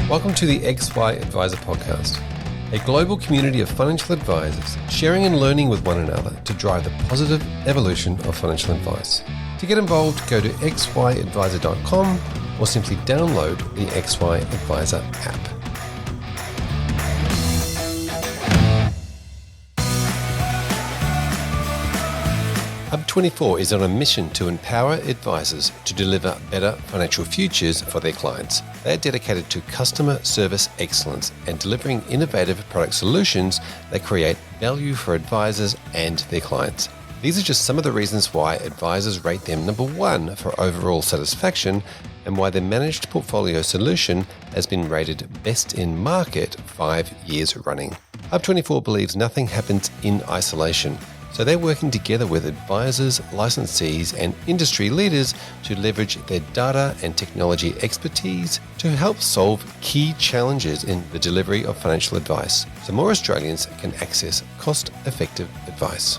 Welcome to the XY Advisor Podcast, a global community of financial advisors sharing and learning with one another to drive the positive evolution of financial advice. To get involved, go to xyadvisor.com or simply download the XY Advisor app. Hub24 is on a mission to empower advisors to deliver better financial futures for their clients. They are dedicated to customer service excellence and delivering innovative product solutions that create value for advisors and their clients. These are just some of the reasons why advisors rate them number one for overall satisfaction and why their managed portfolio solution has been rated best in market 5 years running. Hub24 believes nothing happens in isolation. So they're working together with advisors, licensees, and industry leaders to leverage their data and technology expertise to help solve key challenges in the delivery of financial advice, so more Australians can access cost-effective advice.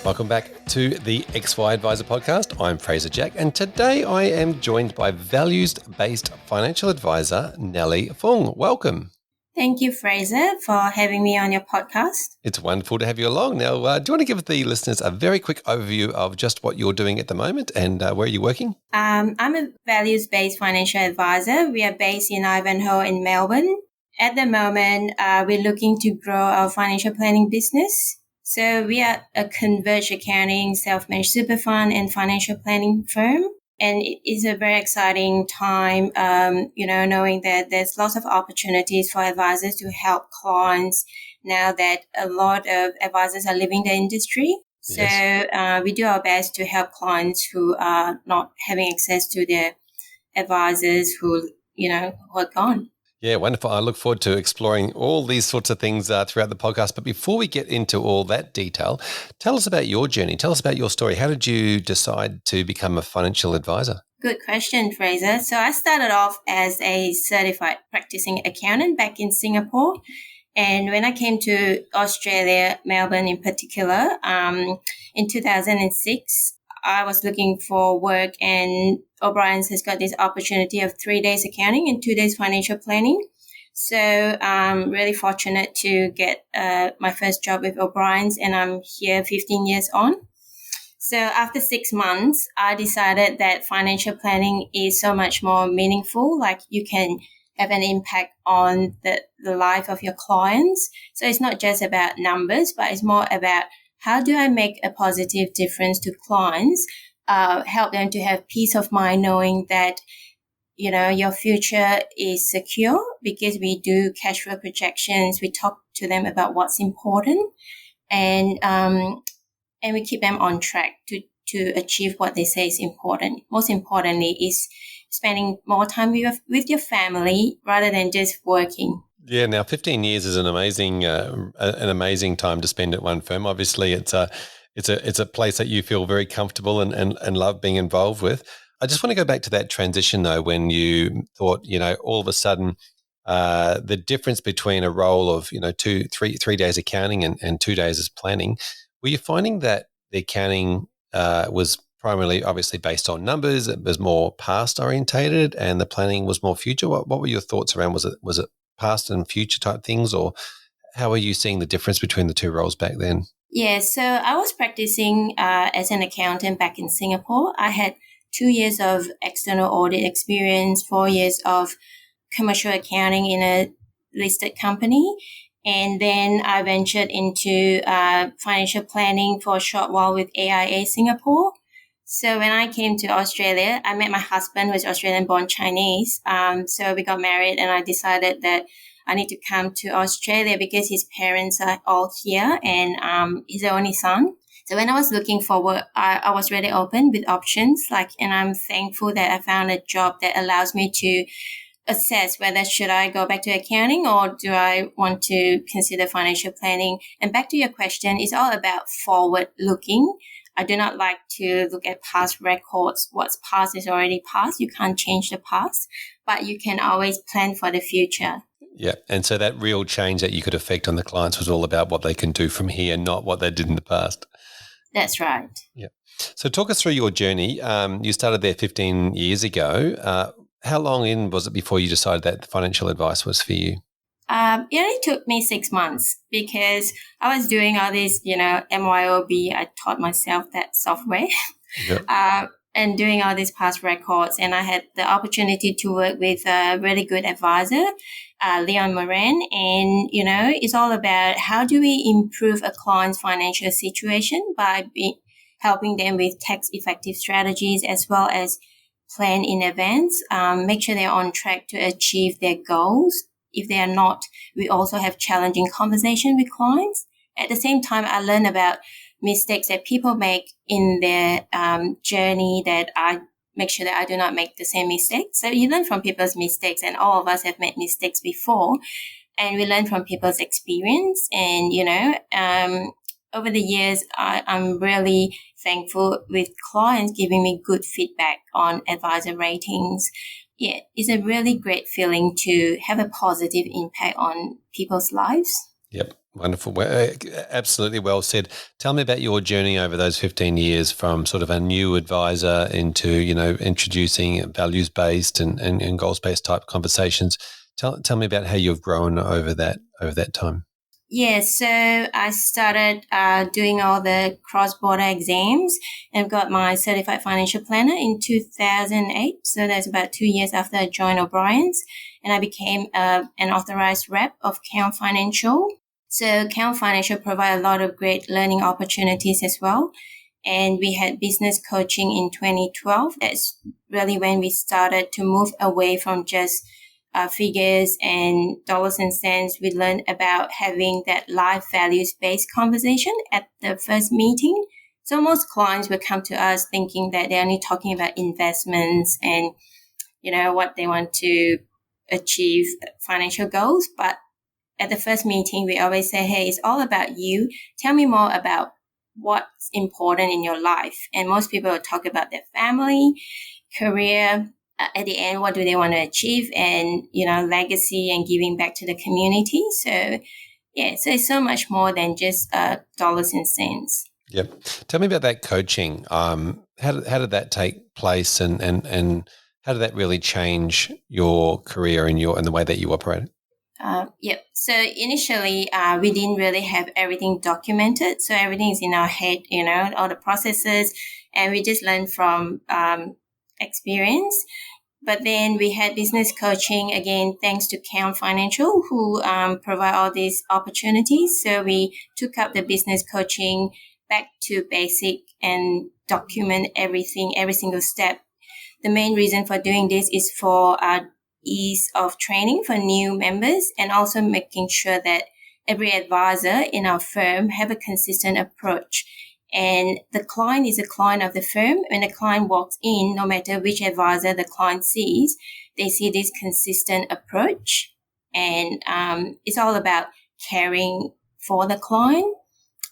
Welcome back to the XY Advisor Podcast. I'm Fraser Jack, and today I am joined by values-based financial advisor Nellie Fung. Welcome. Thank you, Fraser, for having me on your podcast. It's wonderful to have you along. Now, do you want to give the listeners a very quick overview of just what you're doing at the moment and where are you working? I'm a values-based financial advisor. We are based in Ivanhoe in Melbourne. At the moment, we're looking to grow our financial planning business. So we are a converged accounting, self-managed super fund and financial planning firm. And it is a very exciting time, knowing that there's lots of opportunities for advisors to help clients now that a lot of advisors are leaving the industry. So we do our best to help clients who are not having access to their advisors who are gone. Yeah, wonderful. I look forward to exploring all these sorts of things throughout the podcast. But before we get into all that detail, tell us about your journey. Tell us about your story. How did you decide to become a financial advisor? Good question, Fraser. So I started off as a certified practicing accountant back in Singapore. And when I came to Australia, Melbourne in particular, in 2006, I was looking for work and O'Brien's has got this opportunity of 3 days accounting and 2 days financial planning. So I'm really fortunate to get my first job with O'Brien's and I'm here 15 years on. So after 6 months, I decided that financial planning is so much more meaningful. Like you can have an impact on the life of your clients. So it's not just about numbers, but it's more about how do I make a positive difference to clients, help them to have peace of mind knowing that, your future is secure because we do cash flow projections. We talk to them about what's important and we keep them on track to achieve what they say is important. Most importantly is spending more time with your family rather than just working. Yeah, now 15 years is an amazing time to spend at one firm. Obviously, it's a place that you feel very comfortable and love being involved with. I just want to go back to that transition though, when you thought, all of a sudden, the difference between a role of 3 days accounting and 2 days as planning. Were you finding that the accounting was primarily obviously based on numbers? It was more past orientated, and the planning was more future. What were your thoughts around? Was it past and future type things, or how are you seeing the difference between the two roles back then? Yeah, so I was practicing as an accountant back in Singapore. I had 2 years of external audit experience, 4 years of commercial accounting in a listed company. And then I ventured into financial planning for a short while with AIA Singapore. So when I came to Australia, I met my husband, who is Australian-born Chinese. So we got married and I decided that I need to come to Australia because his parents are all here and he's the only son. So when I was looking for work, I was really open with options. And I'm thankful that I found a job that allows me to assess whether should I go back to accounting or do I want to consider financial planning. And back to your question, it's all about forward looking. I do not like to look at past records. What's past is already past. You can't change the past, but you can always plan for the future. Yeah. And so that real change that you could affect on the clients was all about what they can do from here, not what they did in the past. That's right. Yeah. So talk us through your journey. You started there 15 years ago. How long in was it before you decided that financial advice was for you? It only took me 6 months because I was doing all this, MYOB. I taught myself that software. Yeah. And doing all these past records. And I had the opportunity to work with a really good advisor, Leon Moran. And, it's all about how do we improve a client's financial situation by helping them with tax-effective strategies as well as plan in advance, make sure they're on track to achieve their goals. If they are not, we also have challenging conversation with clients. At the same time, I learn about mistakes that people make in their journey, that I make sure that I do not make the same mistakes. So you learn from people's mistakes, and all of us have made mistakes before, and we learn from people's experience. And, over the years, I'm really thankful with clients giving me good feedback on advisor ratings. Yeah, it's a really great feeling to have a positive impact on people's lives. Yep. Wonderful. Absolutely well said. Tell me about your journey over those 15 years from sort of a new advisor into, introducing values-based and goals-based type conversations. Tell me about how you've grown over that time. Yeah, so I started doing all the cross-border exams and got my certified financial planner in 2008. So that's about 2 years after I joined O'Brien's, and I became an authorized rep of Count Financial. So Count Financial provide a lot of great learning opportunities as well. And we had business coaching in 2012. That's really when we started to move away from just figures and dollars and cents. We learned about having that live values-based conversation at the first meeting. So most clients will come to us thinking that they're only talking about investments and, what they want to achieve financial goals. But at the first meeting, we always say, hey, it's all about you. Tell me more about what's important in your life. And most people will talk about their family, career, at the end, what do they want to achieve, and, legacy and giving back to the community. So, yeah, so it's so much more than just dollars and cents. Yep. Tell me about that coaching. How did that take place, and how did that really change your career and the way that you operated? Yep. So initially, we didn't really have everything documented. So everything is in our head, all the processes, and we just learn from experience. But then we had business coaching, again, thanks to Count Financial, who provide all these opportunities. So we took up the business coaching back to basic and document everything, every single step. The main reason for doing this is for ease of training for new members, and also making sure that every advisor in our firm have a consistent approach. And the client is a client of the firm. When the client walks in, no matter which advisor the client sees, they see this consistent approach. And it's all about caring for the client,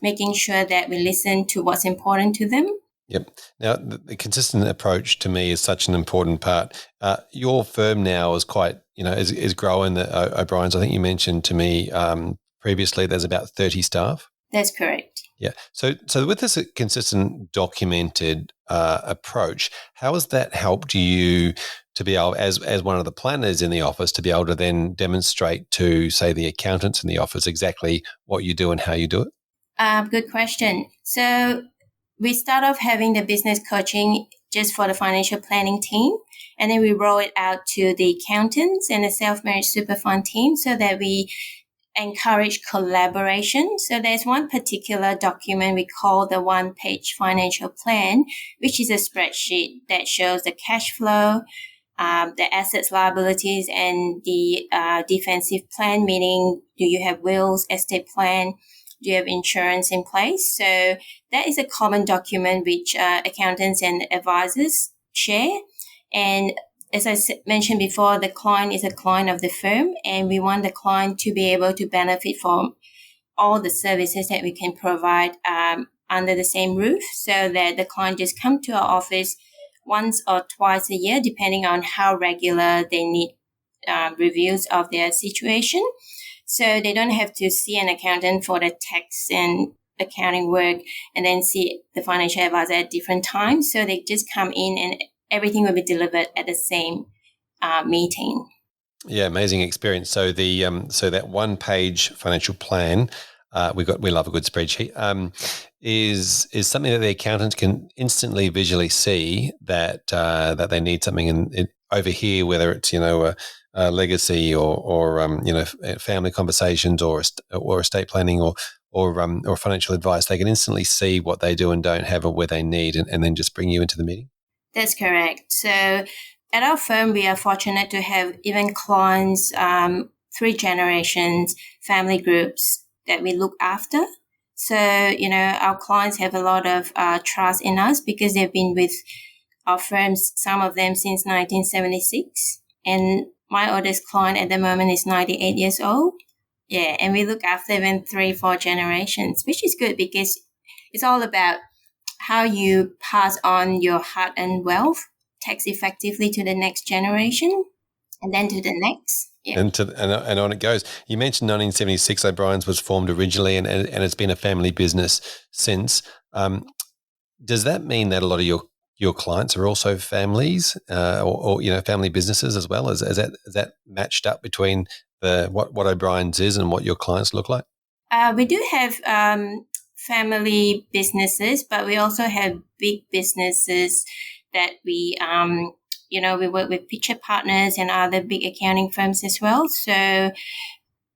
making sure that we listen to what's important to them. Yep. Now, the consistent approach to me is such an important part. Your firm now is quite, is growing. O'Brien's, I think you mentioned to me previously, there's about 30 staff. That's correct. Yeah. So with this consistent documented approach, how has that helped you to be able, as one of the planners in the office, to be able to then demonstrate to, say, the accountants in the office exactly what you do and how you do it? Good question. So we start off having the business coaching just for the financial planning team, and then we roll it out to the accountants and the self-managed super fund team so that we encourage collaboration. So there's one particular document we call the one-page financial plan, which is a spreadsheet that shows the cash flow, the assets, liabilities, and the defensive plan, meaning do you have wills, estate plan, do you have insurance in place? So that is a common document which accountants and advisors share. And as I mentioned before, the client is a client of the firm, and we want the client to be able to benefit from all the services that we can provide under the same roof, so that the client just come to our office once or twice a year, depending on how regular they need reviews of their situation. So they don't have to see an accountant for the tax and accounting work and then see the financial advisor at different times. So they just come in and everything will be delivered at the same meeting. Yeah, amazing experience. So so that 1-page financial plan, we love a good spreadsheet. Is something that the accountants can instantly visually see that they need something over here, whether it's a legacy or family conversations or estate planning or financial advice. They can instantly see what they do and don't have or where they need, and then just bring you into the meeting. That's correct. So at our firm, we are fortunate to have even clients, 3 generations, family groups that we look after. So, our clients have a lot of trust in us because they've been with our firms, some of them since 1976. And my oldest client at the moment is 98 years old. Yeah, and we look after even 3-4 generations, which is good because it's all about how you pass on your hard-earned wealth tax effectively to the next generation and then to the next. Yeah. And on it goes. You mentioned 1976, O'Brien's was formed originally and it's been a family business since. Does that mean that a lot of your clients are also families or family businesses as well? Is that matched up between what O'Brien's is and what your clients look like? We do have family businesses, but we also have big businesses that we work with Picture Partners and other big accounting firms as well. So,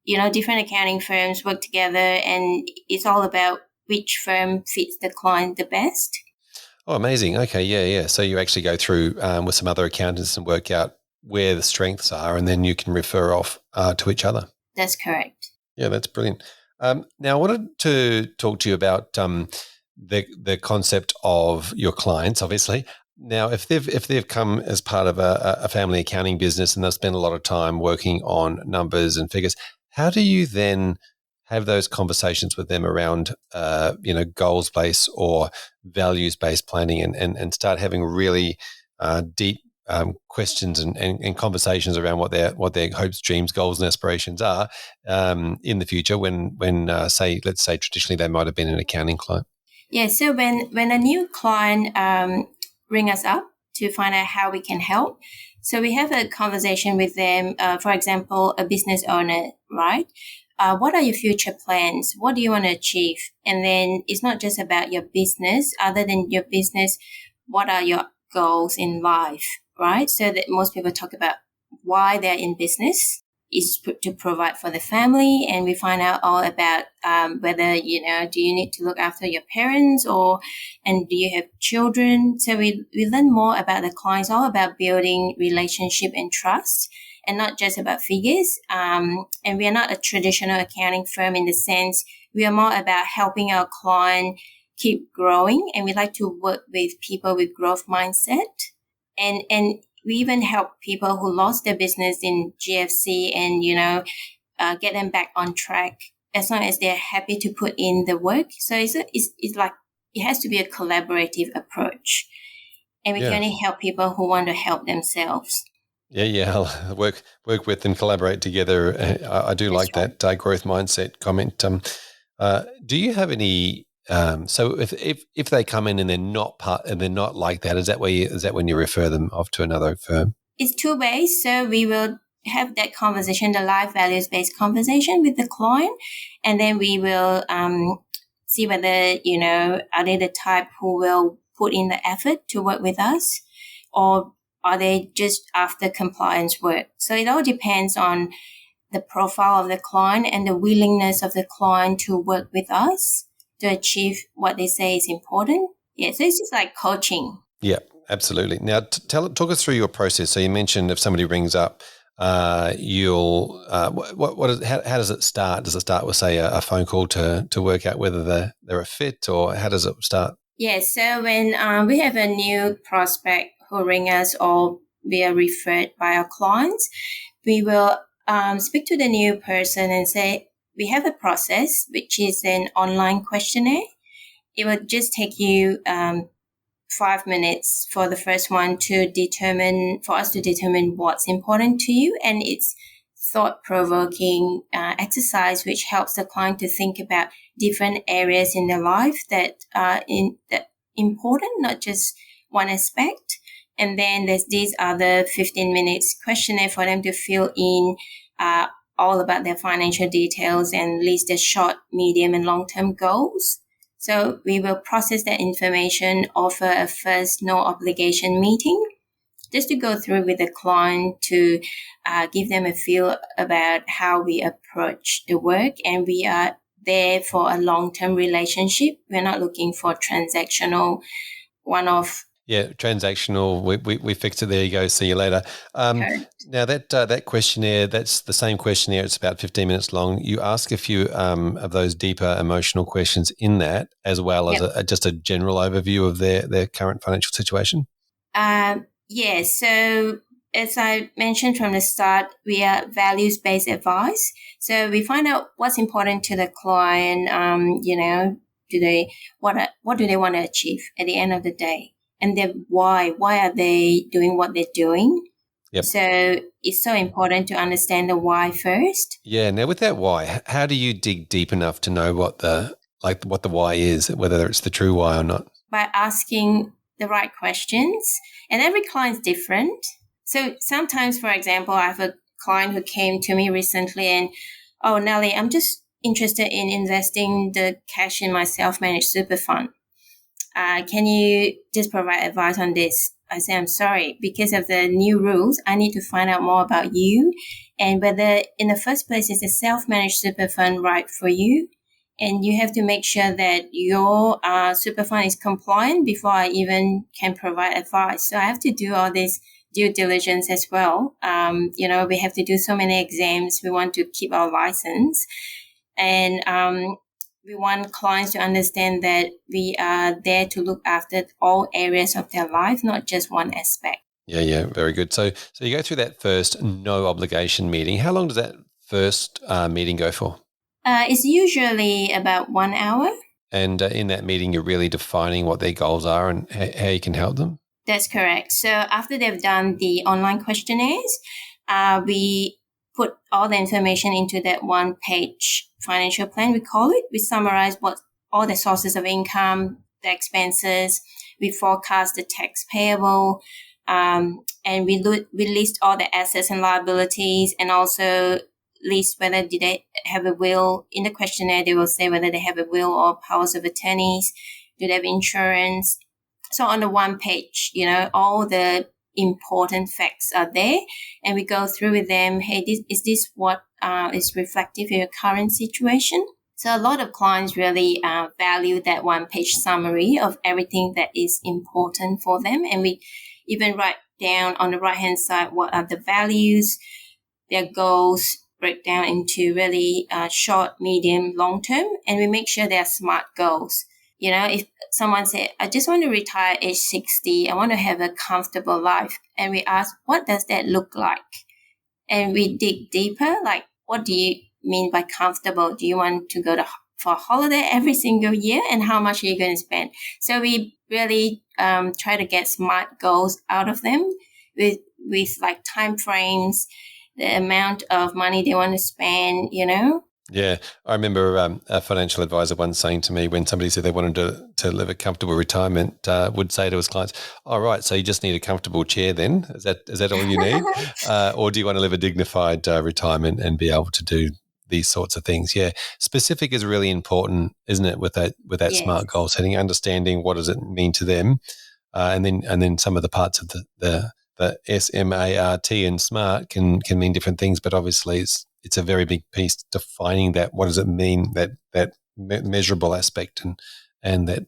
different accounting firms work together and it's all about which firm fits the client the best. Oh, amazing. Okay. Yeah. So you actually go through with some other accountants and work out where the strengths are and then you can refer off to each other. That's correct. Yeah, that's brilliant. Now, I wanted to talk to you about the concept of your clients, obviously. Now, if they've come as part of a family accounting business and they've spent a lot of time working on numbers and figures, how do you then have those conversations with them around goals-based or values-based planning and start having really deep questions and conversations around what their hopes, dreams, goals, and aspirations are in the future when let's say traditionally they might have been an accounting client? Yeah, so when a new client ring us up to find out how we can help, so we have a conversation with them. For example, a business owner, right? What are your future plans? What do you want to achieve? And then it's not just about your business. Other than your business, what are your goals in life, right? So that most people talk about why they're in business is to provide for the family. And we find out all about whether, do you need to look after your parents and do you have children? So we learn more about the clients, all about building relationship and trust and not just about figures. And we are not a traditional accounting firm in the sense we are more about helping our client keep growing. And we like to work with people with growth mindset. And we even help people who lost their business in GFC and, get them back on track as long as they're happy to put in the work. So it's like it has to be a collaborative approach. And we can only help people who want to help themselves. Yeah. I'll work with and collaborate together. I do like that growth mindset comment. Do you have any? So if they come in and they're not like that, is that when you refer them off to another firm? It's 2 ways. So we will have that conversation, the life values-based conversation with the client, and then we will see whether are they the type who will put in the effort to work with us, or are they just after compliance work? So it all depends on the profile of the client and the willingness of the client to work with us to achieve what they say is important. Yeah, so it's just like coaching. Yeah, absolutely. Now, talk us through your process. So you mentioned if somebody rings up, you'll how does it start? Does it start with, say, a phone call to work out whether they're a fit, or how does it start? Yeah, so when we have a new prospect who ring us or we are referred by our clients, we will speak to the new person and say, we have a process, which is an online questionnaire. It will just take you 5 minutes for the first one for us to determine what's important to you, and it's thought-provoking exercise which helps the client to think about different areas in their life that are important, not just one aspect. And then there's these other 15 minutes questionnaire for them to fill in all about their financial details and list their short, medium, and long-term goals. So we will process that information, offer a first no obligation meeting just to go through with the client to give them a feel about how we approach the work. And we are there for a long-term relationship. We're not looking for transactional one-off. Yeah, transactional. We fixed it. There you go. See you later. Now that questionnaire, that's the same questionnaire. It's about 15 minutes long. You ask a few of those deeper emotional questions in that, as well as just a general overview of their current financial situation. Yes. So as I mentioned from the start, we are values-based advice. So we find out what's important to the client. What do they want to achieve at the end of the day? And then why are they doing what they're doing? Yep. So it's so important to understand the why first. Yeah. Now with that why, how do you dig deep enough to know what the why is, whether it's the true why or not? By asking the right questions. And every client's different. So sometimes, for example, I have a client who came to me recently and, "Oh, Nellie, I'm just interested in investing the cash in my self-managed super fund. Can you just provide advice on this?" I say, "I'm sorry, because of the new rules, I need to find out more about you and whether in the first place is the self-managed super fund right for you. And you have to make sure that your super fund is compliant before I even can provide advice." So I have to do all this due diligence as well. We have to do so many exams. We want to keep our license. And we want clients to understand that we are there to look after all areas of their life, not just one aspect. Yeah, very good. So you go through that first no obligation meeting. How long does that first meeting go for? It's usually about 1 hour. And in that meeting, you're really defining what their goals are and how you can help them? That's correct. So after they've done the online questionnaires, we put all the information into that one-page financial plan, we call it. We summarize what all the sources of income, the expenses, we forecast the tax payable, and we list all the assets and liabilities, and also list whether did they have a will. In the questionnaire, they will say whether they have a will or powers of attorneys, do they have insurance. So on the one page, all the important facts are there, and we go through with them. Hey, is this what is reflective of your current situation? So a lot of clients really value that one-page summary of everything that is important for them, and we even write down on the right-hand side what are the values, their goals, break down into really short, medium, long term, and we make sure they are SMART goals. If someone said, "I just want to retire age 60, I want to have a comfortable life," and we ask, what does that look like? And we dig deeper, like, what do you mean by comfortable? Do you want to go for a holiday every single year? And how much are you going to spend? So we really try to get SMART goals out of them with like time frames, the amount of money they want to spend, Yeah, I remember a financial advisor once saying to me when somebody said they wanted to live a comfortable retirement, would say to his clients, "All right, so you just need a comfortable chair then? Is that all you need? Or do you want to live a dignified retirement and be able to do these sorts of things?" Yeah, specific is really important, isn't it? With that Yes. SMART goal setting, understanding what does it mean to them, and then some of the parts of the SMART and SMART can mean different things, but obviously it's a very big piece defining that. What does it mean, that measurable aspect, and that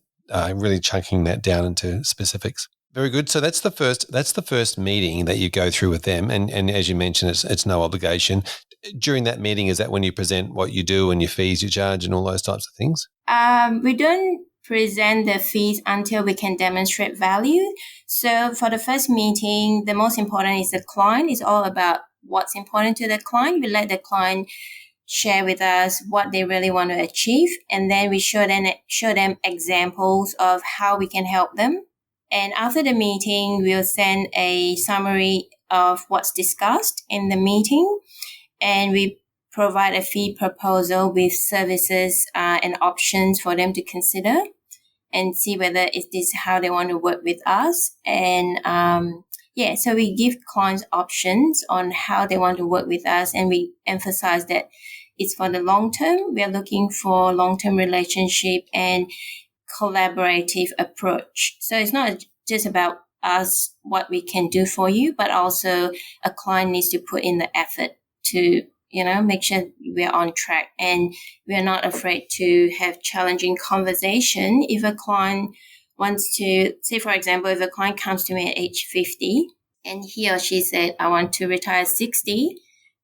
really chunking that down into specifics. Very good. So that's the first meeting that you go through with them, and as you mentioned, it's no obligation. During that meeting, is that when you present what you do and your fees you charge and all those types of things? We don't present the fees until we can demonstrate value. So for the first meeting, the most important is the client. It's all about what's important to the client. We let the client share with us what they really want to achieve, and then we show them examples of how we can help them. And after the meeting, we'll send a summary of what's discussed in the meeting, and we provide a fee proposal with services and options for them to consider and see whether is this how they want to work with us. And so we give clients options on how they want to work with us, and we emphasize that it's for the long term. We are looking for long-term relationship and collaborative approach. So it's not just about us, what we can do for you, but also a client needs to put in the effort to, make sure we're on track, and we're not afraid to have challenging conversation. If a client wants to, say, for example, if a client comes to me at age 50 and he or she said, I want to retire at 60,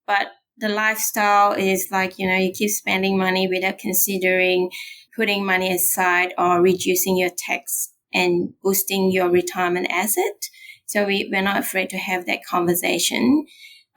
but the lifestyle is like, you keep spending money without considering putting money aside or reducing your tax and boosting your retirement asset. So we're not afraid to have that conversation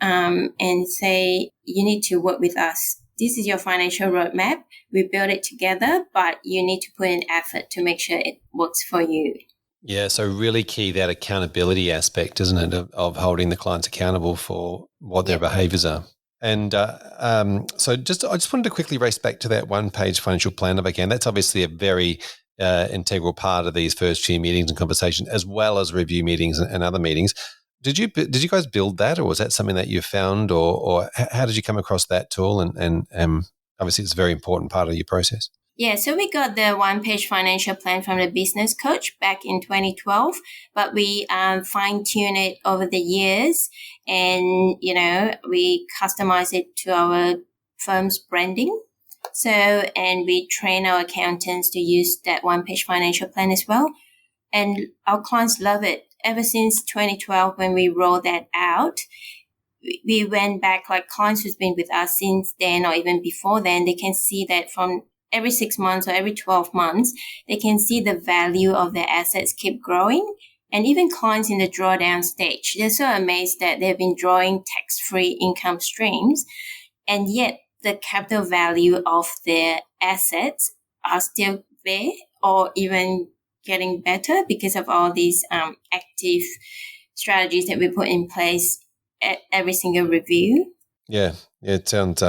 and say, you need to work with us. This is your financial roadmap. We build it together, but you need to put in effort to make sure it works for you. Yeah, so really key that accountability aspect, isn't it, of holding the clients accountable for what their behaviours are. And so I just wanted to quickly race back to that one-page financial plan if I can. That's obviously a very integral part of these first few meetings and conversations, as well as review meetings and other meetings. Did you guys build that, or was that something that you found, or how did you come across that tool? And obviously, it's a very important part of your process. Yeah, so we got the one-page financial plan from the business coach back in 2012, but we fine-tuned it over the years, and we customize it to our firm's branding. So, and we train our accountants to use that one-page financial plan as well, and our clients love it. Ever since 2012, when we rolled that out, we went back, like clients who's been with us since then or even before then, they can see that from every 6 months or every 12 months, they can see the value of their assets keep growing. And even clients in the drawdown stage, they're so amazed that they've been drawing tax-free income streams, and yet the capital value of their assets are still there or even getting better because of all these active strategies that we put in place at every single review. Yeah, it sounds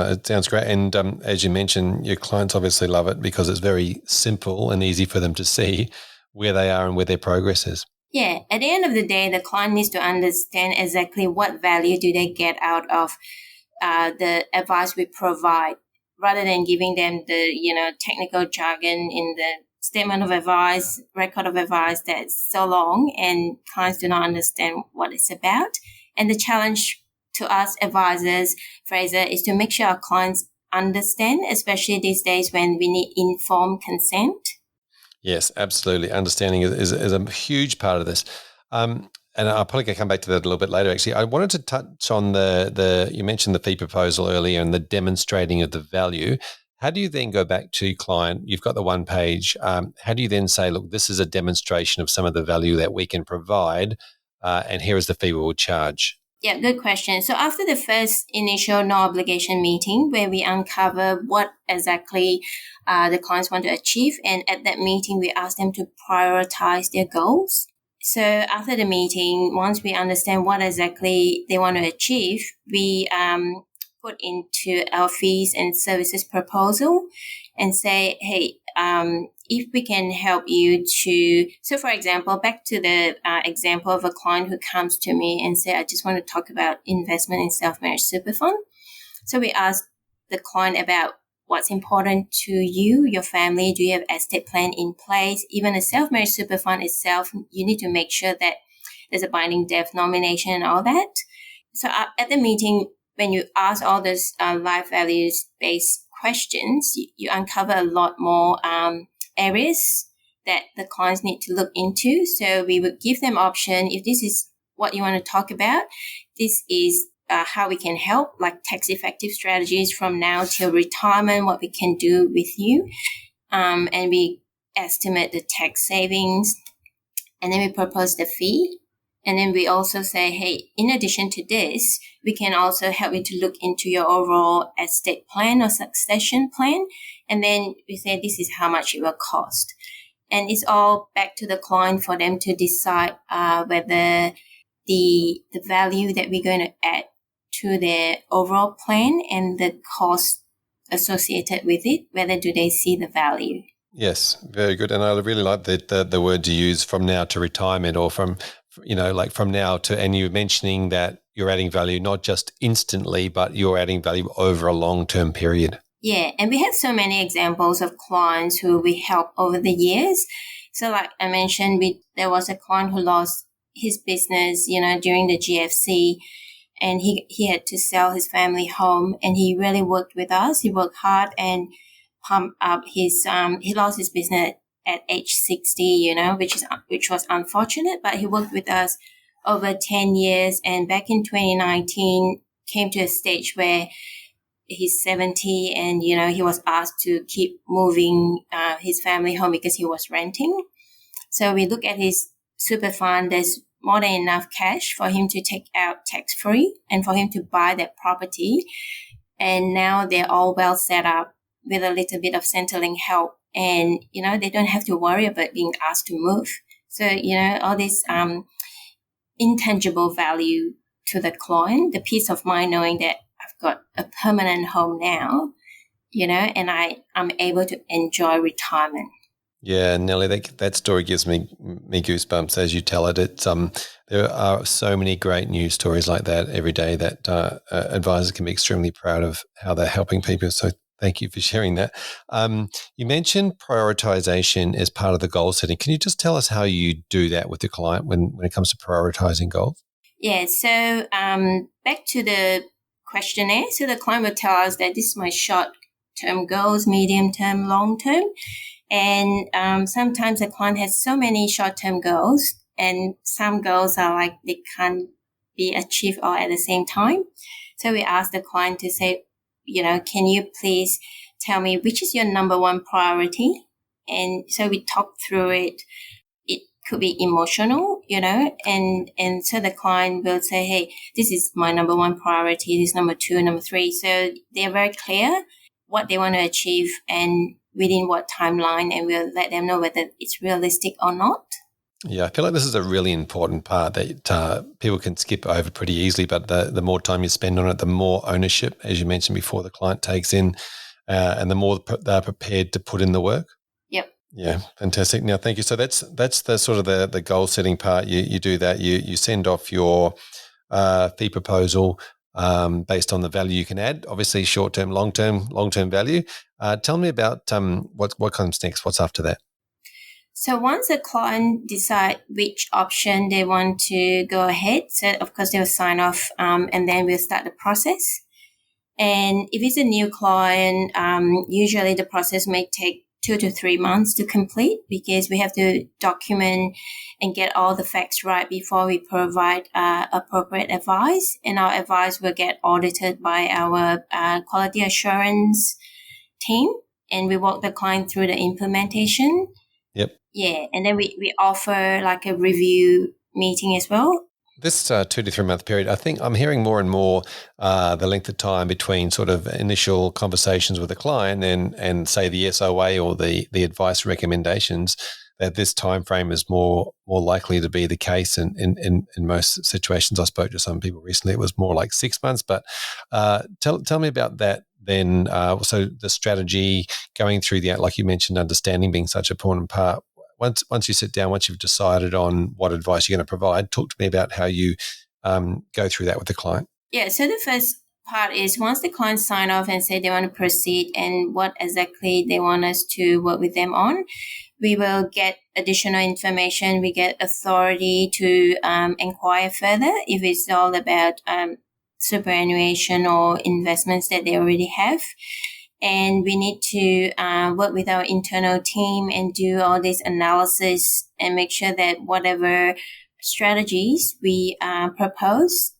great. And as you mentioned, your clients obviously love it because it's very simple and easy for them to see where they are and where their progress is. Yeah, at the end of the day, the client needs to understand exactly what value do they get out of the advice we provide, rather than giving them the technical jargon in the statement of advice, record of advice that's so long, and clients do not understand what it's about. And the challenge to us advisors, Fraser, is to make sure our clients understand, especially these days when we need informed consent. Yes, absolutely. Understanding is a huge part of this. And I'll probably come back to that a little bit later, actually. I wanted to touch on you mentioned the fee proposal earlier and the demonstrating of the value. How do you then go back to client? You've got the one page. How do you then say, look, this is a demonstration of some of the value that we can provide, and here is the fee we will charge? Yeah, good question. So after the first initial no obligation meeting where we uncover what exactly the clients want to achieve, and at that meeting we ask them to prioritize their goals. So after the meeting, once we understand what exactly they want to achieve, we put into our fees and services proposal and say, hey, if we can help you to, so for example, back to the example of a client who comes to me and say, I just want to talk about investment in self-managed super fund. So we ask the client about what's important to you, your family. Do you have estate plan in place? Even a self-managed super fund itself, you need to make sure that there's a binding death nomination and all that. So at the meeting, when you ask all those life values-based questions, you uncover a lot more areas that the clients need to look into. So we would give them option. If this is what you want to talk about, this is how we can help, like tax-effective strategies from now till retirement, what we can do with you. And we estimate the tax savings. And then we propose the fee. And then we also say, hey, in addition to this, we can also help you to look into your overall estate plan or succession plan. And then we say, this is how much it will cost. And it's all back to the client for them to decide whether the value that we're going to add to their overall plan and the cost associated with it, whether do they see the value. Yes, very good. And I really like the word you use, from now to retirement, or from now to, and you're mentioning that you're adding value not just instantly, but you're adding value over a long-term period. Yeah, and we have so many examples of clients who we help over the years. So like I mentioned, there was a client who lost his business, during the GFC, and he had to sell his family home, and he really worked with us. He worked hard and pumped up his, he lost his business at age 60, which was unfortunate, but he worked with us over 10 years. And back in 2019, came to a stage where he's 70 and, he was asked to keep moving his family home because he was renting. So we look at his super fund. There's more than enough cash for him to take out tax-free and for him to buy that property. And now they're all well set up with a little bit of Centrelink help. And, they don't have to worry about being asked to move. So, all this intangible value to the client, the peace of mind knowing that I've got a permanent home now, and I'm able to enjoy retirement. Yeah, Nellie, that story gives me goosebumps as you tell it. It's there are so many great news stories like that every day that advisors can be extremely proud of how they're helping people. So thank you for sharing that. You mentioned prioritization as part of the goal setting. Can you just tell us how you do that with the client when it comes to prioritizing goals? Yeah, so back to the questionnaire. So the client will tell us that this is my short-term goals, medium-term, long-term. And sometimes a client has so many short-term goals, and some goals are like they can't be achieved all at the same time. So we ask the client to say, can you please tell me which is your number one priority? And so we talk through it. It could be emotional, and so the client will say, hey, this is my number one priority, this is number two, number three. So they're very clear what they want to achieve and within what timeline, and we'll let them know whether it's realistic or not. Yeah, I feel like this is a really important part that people can skip over pretty easily, but the more time you spend on it, the more ownership, as you mentioned before, the client takes in, and the more they're prepared to put in the work. Yep. Yeah, fantastic. Now, thank you. So that's the sort of the goal setting part. You do that. You send off your fee proposal based on the value you can add. Obviously, short term, long term value. Tell me about what comes next. What's after that? So once the client decide which option they want to go ahead, so of course they'll sign off, and then we'll start the process. And if it's a new client, usually the process may take 2 to 3 months to complete because we have to document and get all the facts right before we provide appropriate advice. And our advice will get audited by our quality assurance team, and we walk the client through the implementation. Yep. Yeah, and then we offer like a review meeting as well. This 2 to 3 month period, I think I'm hearing more and more the length of time between sort of initial conversations with a client and say the SOA or the advice recommendations, that this time frame is more likely to be the case in most situations. I spoke to some people recently, it was more like 6 months, but tell me about that then. So the strategy, going through like you mentioned, understanding being such an important part. Once you sit down, once you've decided on what advice you're going to provide, talk to me about how you go through that with the client. Yeah, so the first part is once the client sign off and say they want to proceed and what exactly they want us to work with them on, we will get additional information. We get authority to inquire further if it's all about superannuation or investments that they already have. And we need to work with our internal team and do all this analysis and make sure that whatever strategies we propose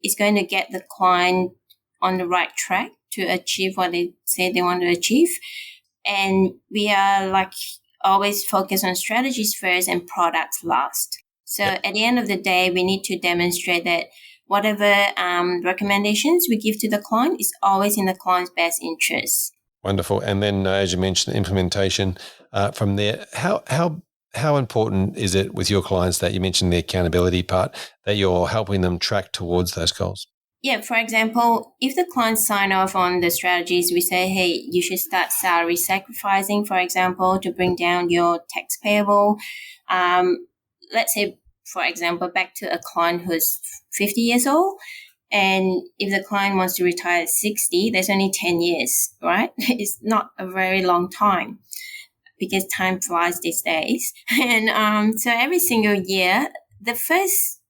is going to get the client on the right track to achieve what they say they want to achieve. And we are like always focus on strategies first and products last. So at the end of the day, we need to demonstrate that whatever recommendations we give to the client is always in the client's best interest. Wonderful. And then, as you mentioned, implementation. from there. How important is it with your clients that you mentioned the accountability part, that you're helping them track towards those goals? Yeah, for example, if the clients sign off on the strategies, we say, hey, you should start salary sacrificing, for example, to bring down your tax payable. Let's say, for example, back to a client who's 50 years old. And if the client wants to retire at 60, there's only 10 years, right? It's not a very long time because time flies these days. And so every single year, the first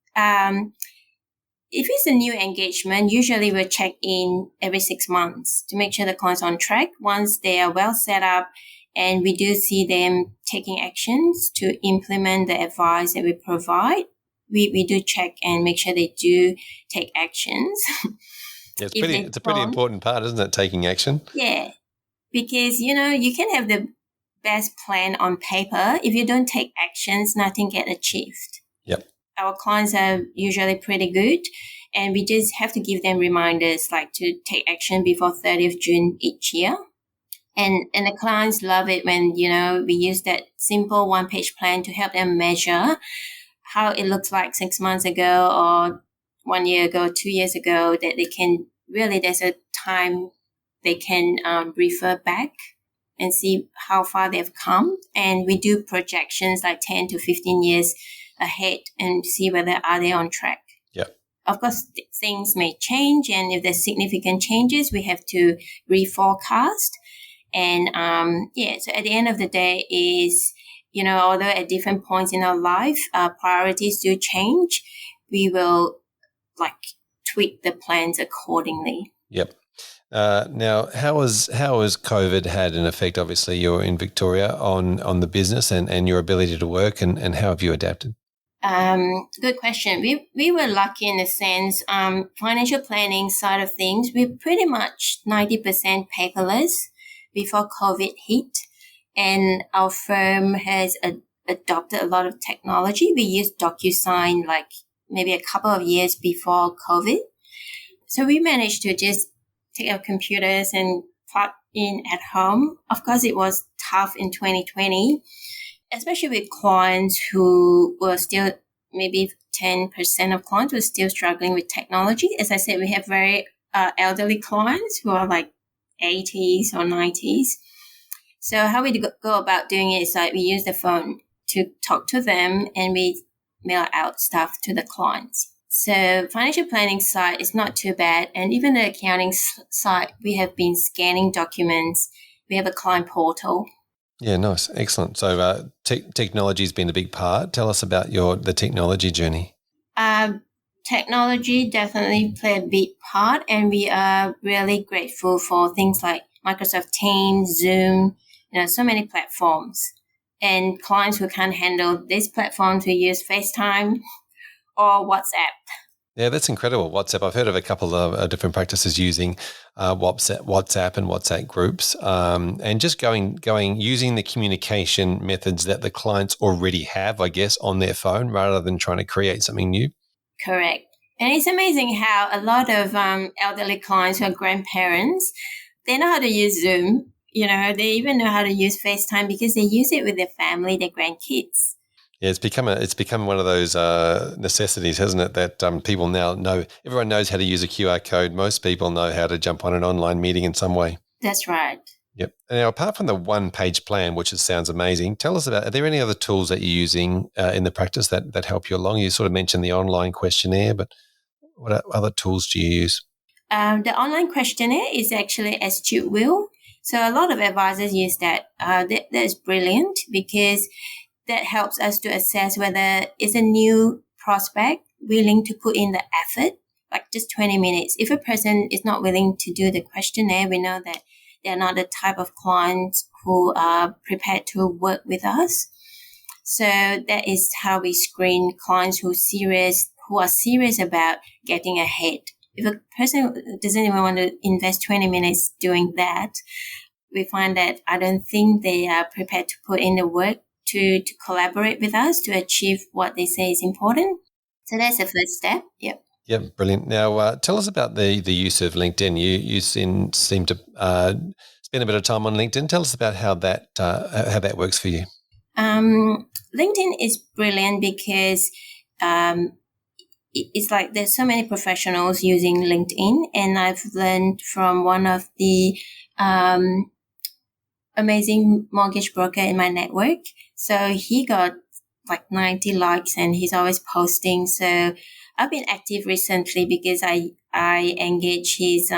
if it's a new engagement, usually we'll check in every 6 months to make sure the client's on track. Once they are well set up and we do see them taking actions to implement the advice that we provide, we do check and make sure they do take actions. Yeah, it's a pretty important part, isn't it, taking action? Yeah, because, you can have the best plan on paper. If you don't take actions, nothing get achieved. Yep. Our clients are usually pretty good, and we just have to give them reminders like to take action before 30th June each year. And the clients love it when, we use that simple one-page plan to help them measure how it looks like 6 months ago or 1 year ago, 2 years ago, that they can really, there's a time they can refer back and see how far they've come. And we do projections like 10 to 15 years ahead and see whether are they on track. Yeah. Of course, things may change, and if there's significant changes, we have to reforecast. And so at the end of the day is, although at different points in our life, priorities do change, we will tweak the plans accordingly. Yep. Now, how has COVID had an effect? Obviously, you're in Victoria on the business and your ability to work, and how have you adapted? Good question. We were lucky in the sense, financial planning side of things, we're pretty much 90% paperless before COVID hit, and our firm has adopted a lot of technology. We used DocuSign maybe a couple of years before COVID. So we managed to just take our computers and plug in at home. Of course, it was tough in 2020, especially with clients who were still, maybe 10% of clients were still struggling with technology. As I said, we have very elderly clients who are 80s or 90s. So how we go about doing it is we use the phone to talk to them, and we mail out stuff to the clients. So financial planning side is not too bad. And even the accounting side, we have been scanning documents. We have a client portal. Yeah, nice. Excellent. So technology has been a big part. Tell us about the technology journey. Technology definitely played a big part, and we are really grateful for things like Microsoft Teams, Zoom, so many platforms. And clients who can't handle these platforms, we use FaceTime or WhatsApp. Yeah, that's incredible. WhatsApp. I've heard of a couple of different practices using WhatsApp and WhatsApp groups, and just using the communication methods that the clients already have, I guess, on their phone rather than trying to create something new. Correct. And it's amazing how a lot of elderly clients who are grandparents, they know how to use Zoom. They even know how to use FaceTime because they use it with their family, their grandkids. Yeah, it's become one of those necessities, hasn't it? That people now know. Everyone knows how to use a QR code. Most people know how to jump on an online meeting in some way. That's right. Yep. Now, apart from the one-page plan, which sounds amazing, tell us about. Are there any other tools that you're using in the practice that help you along? You sort of mentioned the online questionnaire, but what other tools do you use? The online questionnaire is actually Astute Wheel. So a lot of advisors use that. That is brilliant because that helps us to assess whether it's a new prospect willing to put in the effort, like just 20 minutes. If a person is not willing to do the questionnaire, we know that they're not the type of clients who are prepared to work with us. So that is how we screen clients who are serious about getting ahead. If a person doesn't even want to invest 20 minutes doing that, we find that I don't think they are prepared to put in the work to collaborate with us to achieve what they say is important. So that's the first step. Yep. Yep, brilliant. Now, tell us about the use of LinkedIn. You seem to spend spend a bit of time on LinkedIn. Tell us about how that works for you. LinkedIn is brilliant because it's like there's so many professionals using LinkedIn, and I've learned from one of the amazing mortgage broker in my network. So he got like 90 likes and he's always posting. So I've been active recently because I engage his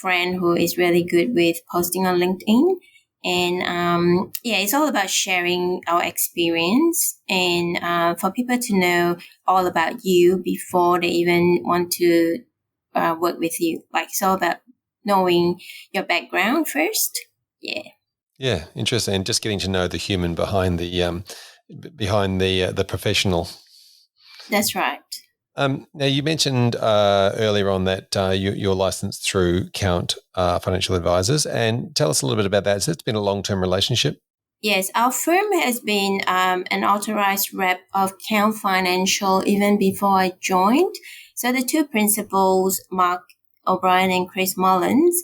friend who is really good with posting on LinkedIn. And it's all about sharing our experience and for people to know all about you before they even want to work with you. Like it's all about knowing your background first. Yeah. Yeah, interesting. And just getting to know the human behind the professional. That's right. Now, you mentioned earlier on that you're licensed through Count Financial Advisors, and tell us a little bit about that. So it's been a long-term relationship. Yes, our firm has been an authorized rep of Count Financial even before I joined. So the two principals, Mark O'Brien and Chris Mullins,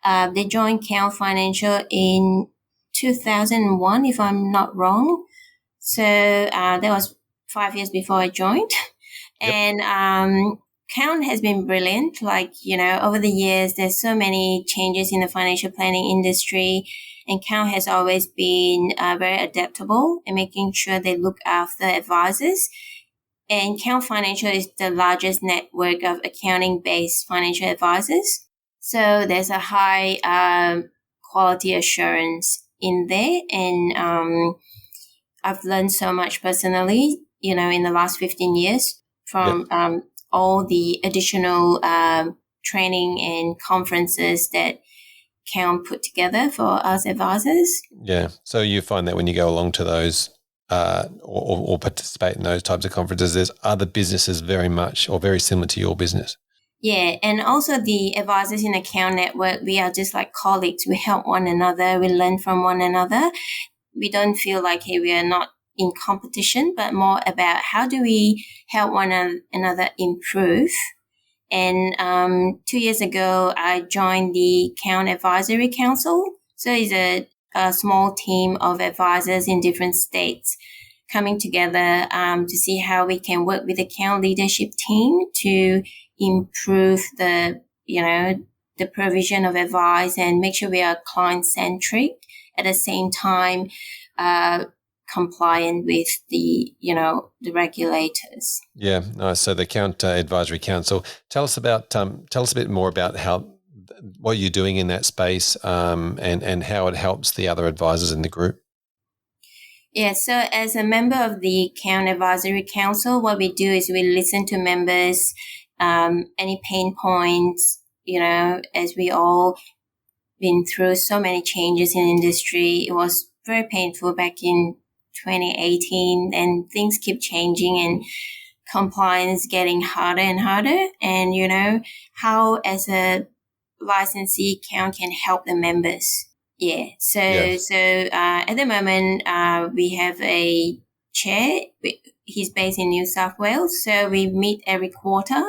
they joined Count Financial in 2001, if I'm not wrong. So that was 5 years before I joined. Yep. And Count has been brilliant. Like, over the years, there's so many changes in the financial planning industry. And Count has always been very adaptable in making sure they look after advisors. And Count Financial is the largest network of accounting-based financial advisors. So there's a high quality assurance in there. And I've learned so much personally, in the last 15 years from all the additional training and conferences that Count put together for us advisors. Yeah. So you find that when you go along to those or participate in those types of conferences, there's other businesses very much or very similar to your business. Yeah, and also the advisors in the Count network, we are just like colleagues. We help one another. We learn from one another. We don't feel like, hey, we are not in competition, but more about how do we help one another improve. And 2 years ago, I joined the Count Advisory Council. So it's a small team of advisors in different states coming together to see how we can work with the Count leadership team to improve the provision of advice and make sure we are client-centric at the same time compliant with the regulators. Yeah, nice. So the Count Advisory Council. Tell us a bit more about what you're doing in that space and how it helps the other advisors in the group. Yeah, so as a member of the Count Advisory Council, what we do is we listen to members, any pain points, as we all been through so many changes in industry. It was very painful back in 2018 and things keep changing and compliance getting harder and harder. And, how as a licensee Count can help the members. Yeah. So at the moment, we have a chair. He's based in New South Wales. So we meet every quarter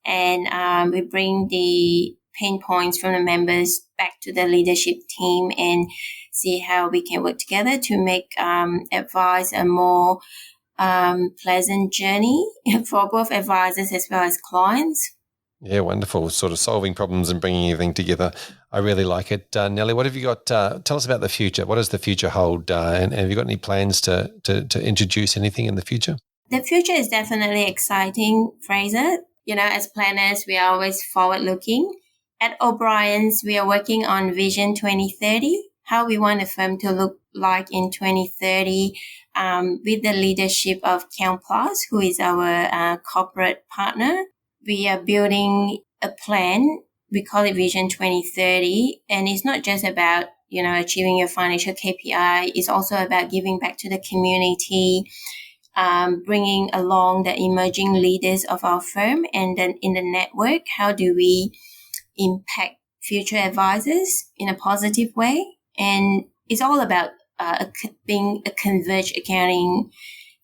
and we bring the pain points from the members back to the leadership team and see how we can work together to make advice a more pleasant journey for both advisors as well as clients. Yeah, wonderful. Sort of solving problems and bringing everything together. I really like it. Nellie, what have you got? Tell us about the future. What does the future hold? And have you got any plans to introduce anything in the future? The future is definitely exciting, Fraser. As planners, we are always forward-looking. At O'Brien's, we are working on Vision 2030, how we want the firm to look like in 2030 with the leadership of Count Plus, who is our corporate partner. We are building a plan. We call it Vision 2030. And it's not just about, achieving your financial KPI. It's also about giving back to the community, bringing along the emerging leaders of our firm. And then in the network, how do we impact future advisors in a positive way? And it's all about being a converged accounting,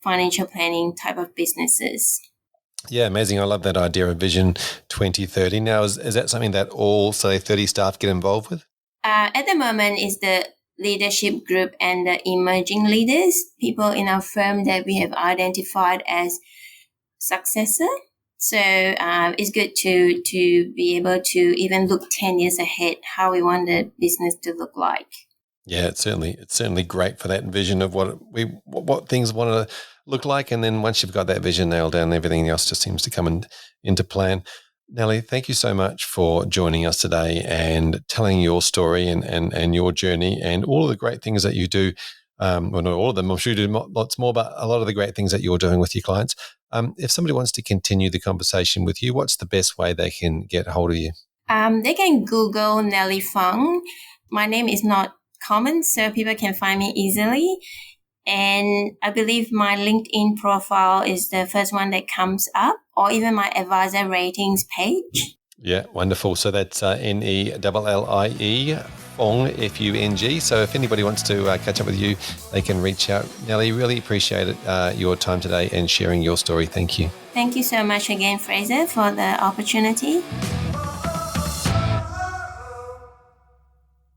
financial planning type of businesses. Yeah, amazing. I love that idea of Vision 2030. Now, is that something that all, say, 30 staff get involved with? At the moment, is the leadership group and the emerging leaders, people in our firm that we have identified as successor. So it's good to be able to even look 10 years ahead how we want the business to look like. Yeah, it's certainly great for that vision of what things want to look like, and then once you've got that vision nailed down, everything else just seems to come into plan. Nellie, thank you so much for joining us today and telling your story and your journey and all of the great things that you do. Well, not all of them, I'm sure you do lots more, but a lot of the great things that you're doing with your clients. If somebody wants to continue the conversation with you, what's the best way they can get hold of you? They can Google Nellie Fung. My name is not common, so people can find me easily. And I believe my LinkedIn profile is the first one that comes up, or even my advisor ratings page. Yeah, wonderful. So that's Nellie Fung, Fung. So if anybody wants to catch up with you, they can reach out. Nellie, really appreciate it, your time today and sharing your story. Thank you. Thank you so much again, Fraser, for the opportunity.